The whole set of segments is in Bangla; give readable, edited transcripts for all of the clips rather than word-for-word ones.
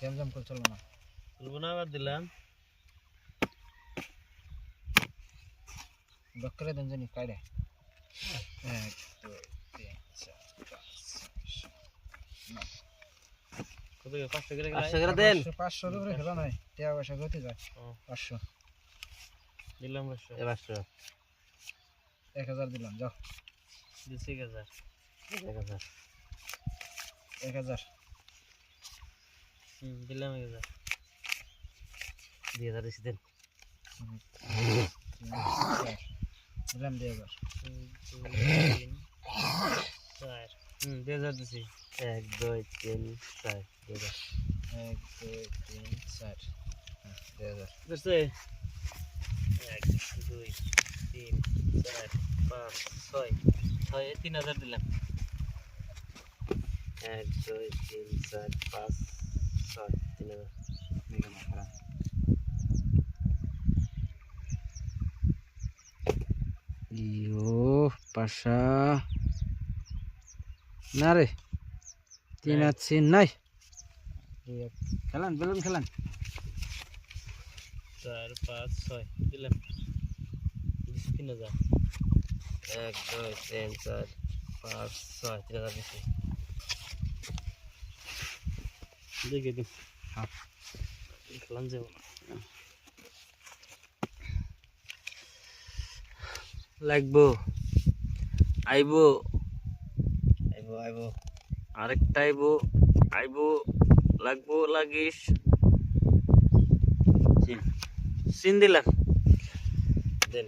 জাম করে চলবো না, আবার দিলাম বকরে দেন জানি কাড়ে 1 2 3 4 5 6 কত 500 করে 500 করে দেন 500 এর উপরে খেলা নাই, টাকা পয়সা গতি যায় 500 দিলাম 500 এ 500 1000 দিলাম, যাও দিছি 1000 1000 1000 দিলাম 1000 2000 দিছি দেন দিলাম 2000 4 2000 দিছি 1 2 3 4 2000 1 2 3 4 2000 বুঝছে 1 2 3 4 5 6 6 3000 দিলাম 1 2 3 4 5 6 3000 নিলাম খারাপ ইয়ো পাশা না রে 3 আছে নাই খেলান বেলুন খেলান 4 5 6 দিলাম 3000 1 2 3 4 5 6 3000 দিছি দেখে দিন হ্যাঁ খেলান যাবো লাগবো আইবো আইবো আরেকটা আইবো আইবো লাগবো লাগিস সিন দিলাম দেন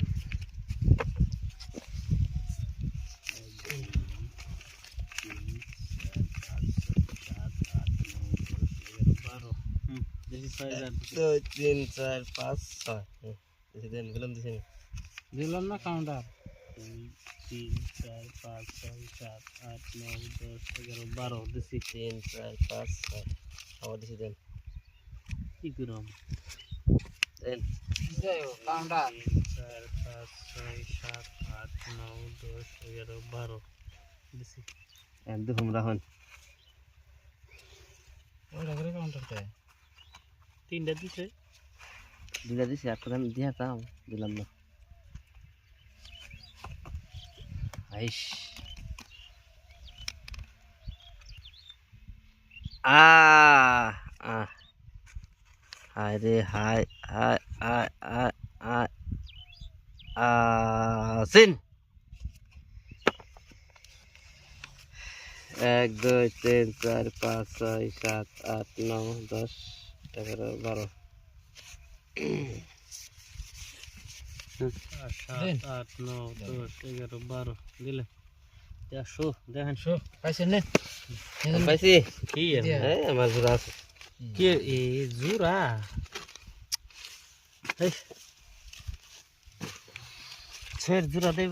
দেখি 6000 2 3 4 5 6 দিছি দেন গেলাম দিছি দিলাম না কাউন্টার 3 4 5 6 7 8 9 10 11 12 দিছি 3 4 5 6 আবার দিছি দেন কি করম দেন কাউন্টার 4 5 6 7 8 9 10 11 12 দিছি একদম রাখুন ওই রাগরে কাউন্টার দেয় তিনটা দিছে দুইটা দিছি আর প্রধান দিয়া তাও দিলাম না আইশ আ আ হায় রে হায় হায় আয় আয় আয় সিন 1 2 3 4 5 6 7 8 9 10 11 12 7 8 9 10 11 12 দিলে 100 দেখেন শো পাইছেন নে পাইছি কি হ্যাঁ আমার জোড়া আছে কি এ জুরা এই ছেড় জুরা দে